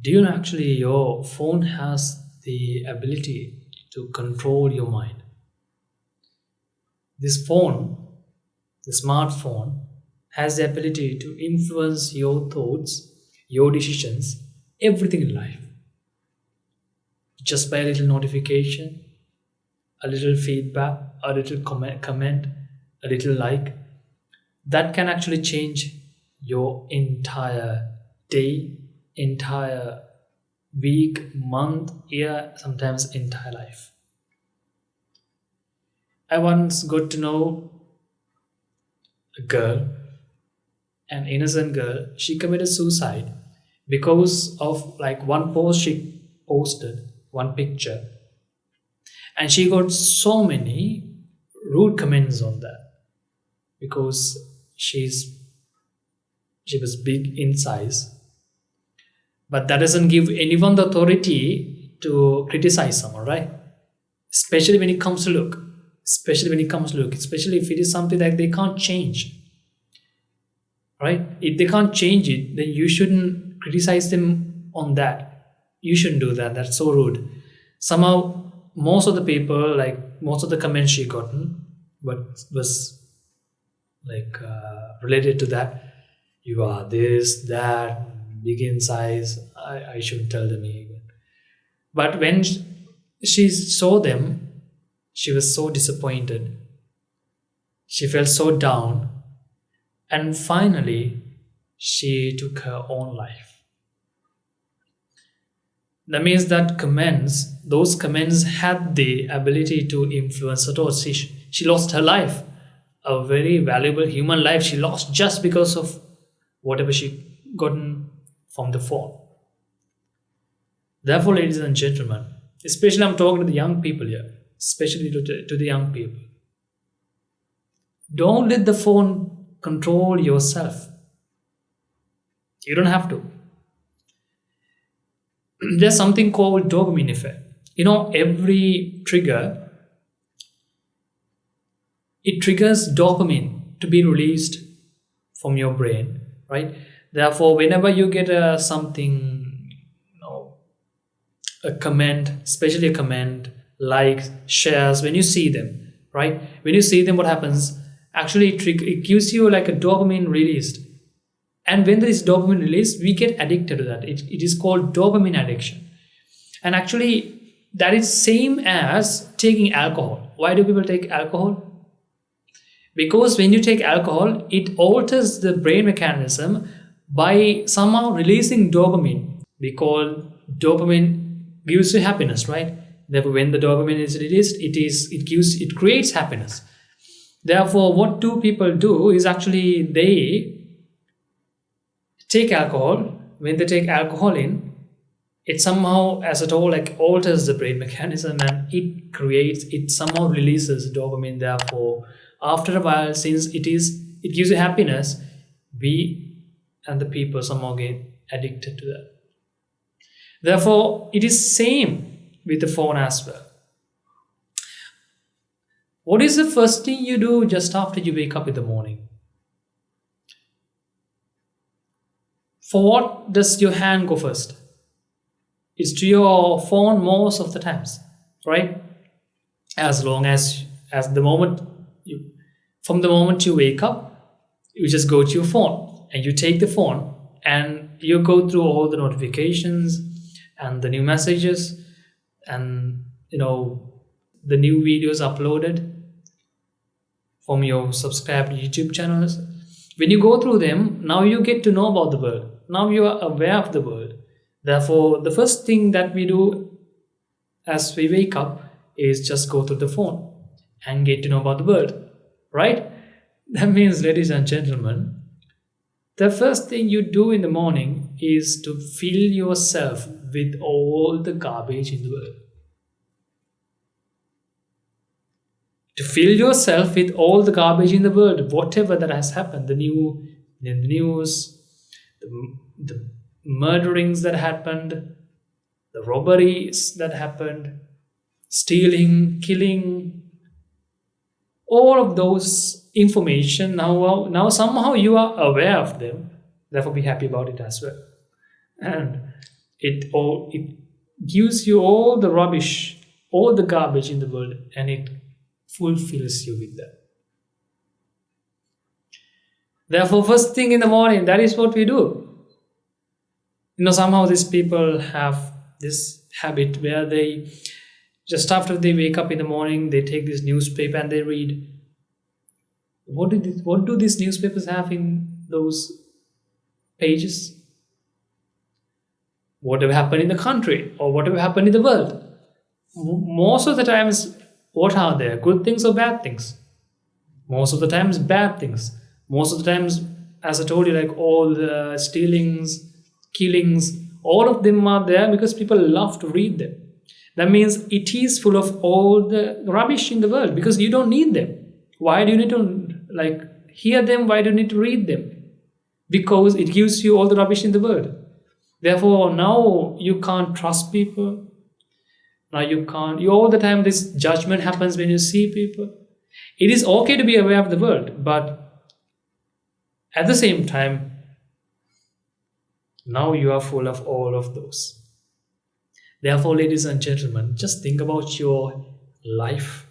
Do you know actually your phone has the ability to control your mind? This phone, the smartphone, has the ability to influence your thoughts, your decisions, everything in life. Just by a little notification, a little feedback, a little comment, a little like, that can actually change your entire day, entire week, month, year, sometimes entire life. I once got to know a girl, an innocent girl. She committed suicide because of like one post she posted, one picture, and she got so many rude comments on that because she was big in size. But that doesn't give anyone the authority to criticize someone, right? Especially when it comes to look. Especially if it is something that they can't change, right? If they can't change it, then you shouldn't criticize them on that. You shouldn't do that. That's so rude. Somehow, most of the people, like most of the comments she gotten, but was like related to that. You are this, that, big in size. I shouldn't tell them even. But when she saw them, she was so disappointed. She felt so down. And finally, she took her own life. That means that those comments had the ability to influence her thoughts. She lost her life. A very valuable human life she lost just because of whatever she gotten from the phone. Therefore, ladies and gentlemen, especially I'm talking to the young people here, especially to the young people. Don't let the phone control yourself. You don't have to. There's something called dopamine effect. Every trigger, it triggers dopamine to be released from your brain, right? Therefore, whenever you get something, a comment, especially a comment, likes, shares, when you see them, right? When you see them, what happens? Actually, it gives you like a dopamine released. And when there is dopamine released, we get addicted to that. It is called dopamine addiction. And actually, that is same as taking alcohol. Why do people take alcohol? Because when you take alcohol, it alters the brain mechanism by somehow releasing dopamine. We call dopamine gives you happiness, right? Therefore, when the dopamine is released, it creates happiness. Therefore, what two people do is actually they take alcohol. When they take alcohol in, it somehow, as it all, like alters the brain mechanism, and it somehow releases dopamine. Therefore, after a while, since it gives you happiness, we and the people somehow get addicted to that. Therefore, it is same with the phone as well. What is the first thing you do just after you wake up in the morning? For what does your hand go first? It's to your phone most of the times, right? As long as from the moment you wake up, you just go to your phone and you take the phone and you go through all the notifications and the new messages and the new videos uploaded from your subscribed YouTube channels. When you go through them, now you get to know about the world. Now you are aware of the world. Therefore, the first thing that we do as we wake up is just go through the phone and get to know about the world, right? That means, ladies and gentlemen, the first thing you do in the morning is to fill yourself with all the garbage in the world. To fill yourself with all the garbage in the world, whatever that has happened, the news, the murderings that happened, the robberies that happened, stealing, killing, all of those information, now somehow you are aware of them. Therefore, be happy about it as well. And It gives you all the rubbish, all the garbage in the world, and it fulfills you with that. Therefore, first thing in the morning, that is what we do. Somehow these people have this habit where they, just after they wake up in the morning, they take this newspaper and they read. What do these newspapers have in those pages? Whatever happened in the country or whatever happened in the world. Most of the times, what are there? Good things or bad things? Most of the times, bad things. Most of the times, as I told you, like all the stealings, killings, all of them are there because people love to read them. That means it is full of all the rubbish in the world because you don't need them. Why do you need to hear them? Why do you need to read them? Because it gives you all the rubbish in the world. Therefore, now you can't trust people. Now you can't. All the time this judgment happens when you see people. It is okay to be aware of the world, but at the same time, now you are full of all of those. Therefore, ladies and gentlemen, just think about your life.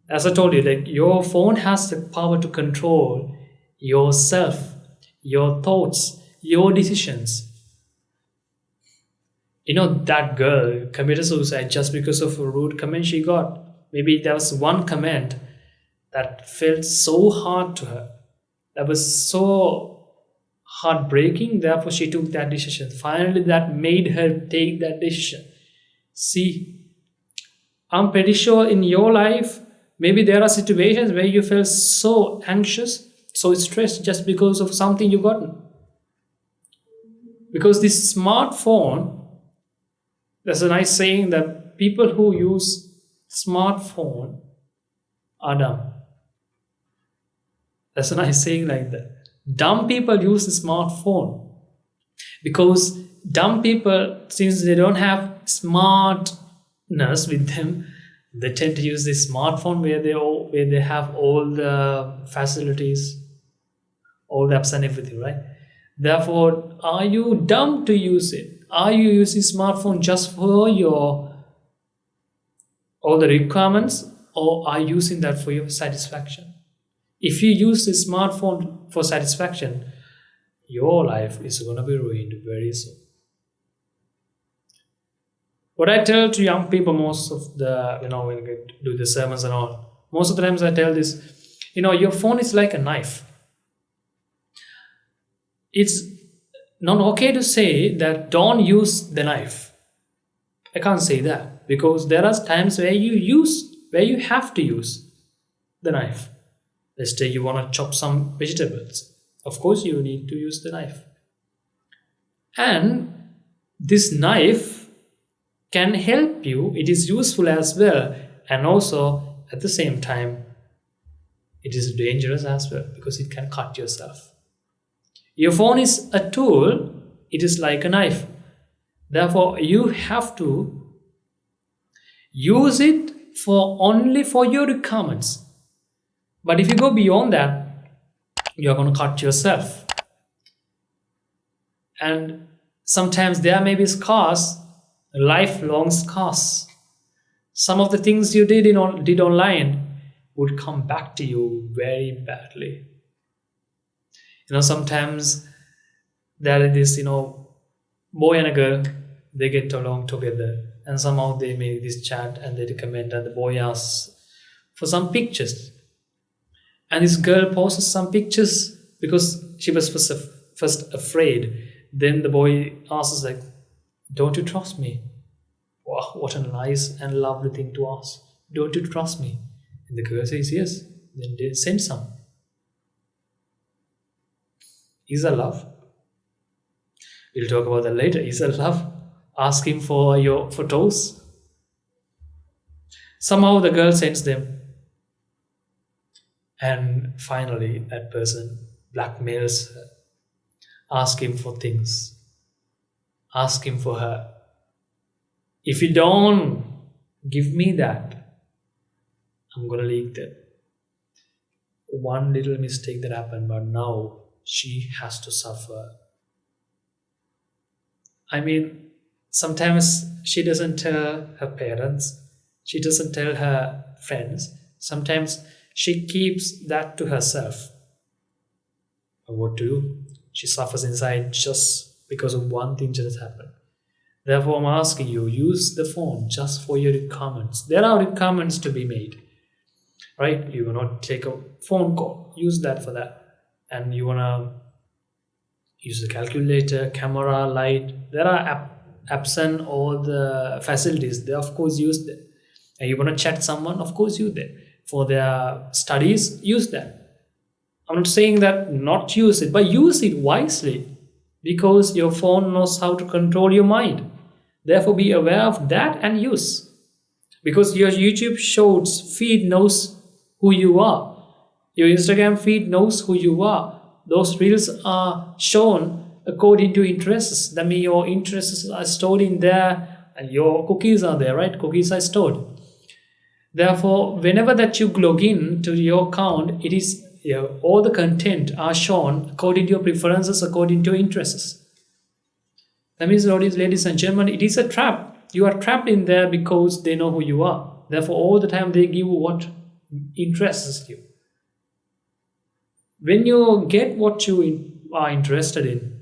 As I told you, your phone has the power to control yourself, your thoughts, your decisions. That girl committed suicide just because of a rude comment she got. Maybe there was one comment that felt so hard to her. That was so heartbreaking. Therefore, she took that decision. Finally, that made her take that decision. See, I'm pretty sure in your life, maybe there are situations where you feel so anxious, so stressed just because of something you gotten. Because this smartphone, there's a nice saying that people who use smartphone are dumb. That's a nice saying like that. Dumb people use the smartphone because dumb people, since they don't have smartness with them, they tend to use the smartphone where they have all the facilities, all the apps and everything, right? Therefore, are you dumb to use it? Are you using smartphone just for all the requirements, or are you using that for your satisfaction? If you use the smartphone for satisfaction, your life is going to be ruined very soon. What I tell to young people most of the, when I do the sermons and all, most of the times I tell this, your phone is like a knife. It's not okay to say that don't use the knife. I can't say that because there are times where you have to use the knife. Let's say you want to chop some vegetables. Of course, you need to use the knife. And this knife can help you. It is useful as well. And also, at the same time, it is dangerous as well because it can cut yourself. Your phone is a tool. It is like a knife. Therefore, you have to use it only for your requirements. But if you go beyond that, you're going to cut yourself. And sometimes there may be scars, lifelong scars. Some of the things you did online would come back to you very badly. Sometimes there is this, boy and a girl, they get along together. And somehow they make this chat and they comment and the boy asks for some pictures. And this girl posts some pictures because she was first afraid. Then the boy asks don't you trust me? Wow, what a nice and lovely thing to ask. Don't you trust me? And the girl says yes. Then they send some. Is that love? We'll talk about that later. Is that love? Asking for your photos? Somehow the girl sends them. And finally, that person blackmails her, asking for things, asking for her. If you don't give me that, I'm going to leak that. One little mistake that happened, but now she has to suffer. I mean, sometimes she doesn't tell her parents, she doesn't tell her friends. Sometimes she keeps that to herself. What to do? She suffers inside just because of one thing just happened. Therefore, I'm asking you, use the phone just for your requirements. There are requirements to be made, right? You will not take a phone call. Use that for that. And you want to use the calculator, camera, light. There are apps and all the facilities. They of course use them. And you want to chat someone, of course use them. For their studies, use them. I'm not saying that not use it, but use it wisely, because your phone knows how to control your mind. Therefore, be aware of that and use. Because your YouTube shorts feed knows who you are. Your Instagram feed knows who you are. Those reels are shown according to interests. That means your interests are stored in there and your cookies are there, right? Cookies are stored. Therefore, whenever that you log in to your account, it is all the content are shown according to your preferences, according to your interests. That means, ladies and gentlemen, it is a trap. You are trapped in there because they know who you are. Therefore, all the time they give what interests you. When you get what you are interested in,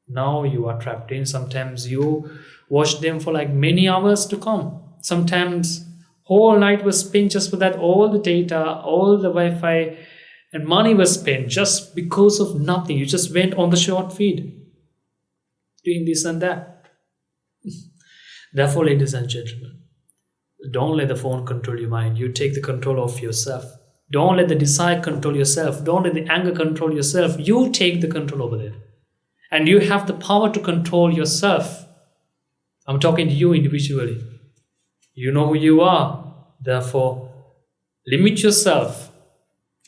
now you are trapped in. Sometimes you watch them for like many hours to come. Sometimes whole night was spent just for that. All the data, all the Wi-Fi and money was spent just because of nothing. You just went on the short feed doing this and that. Therefore, ladies and gentlemen, don't let the phone control your mind. You take the control of yourself. Don't let the desire control yourself. Don't let the anger control yourself. You take the control over there. And you have the power to control yourself. I'm talking to you individually. You know who you are. Therefore, limit yourself.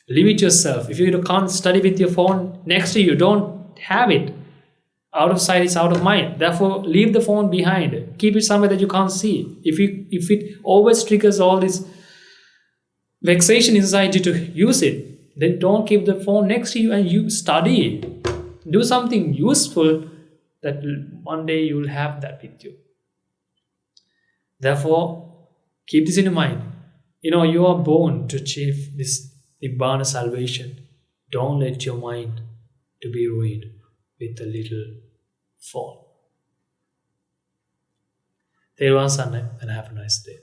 Limit yourself. If you can't study with your phone next to you, don't have it. Out of sight is out of mind. Therefore, leave the phone behind. Keep it somewhere that you can't see. If it always triggers all this vexation inside you to use it, then don't keep the phone next to you and you study. Do something useful that one day you will have that with you. Therefore, keep this in your mind. You are born to achieve this Nibbana salvation. Don't let your mind to be ruined with a little phone. Thervan Sanne, and have a nice day.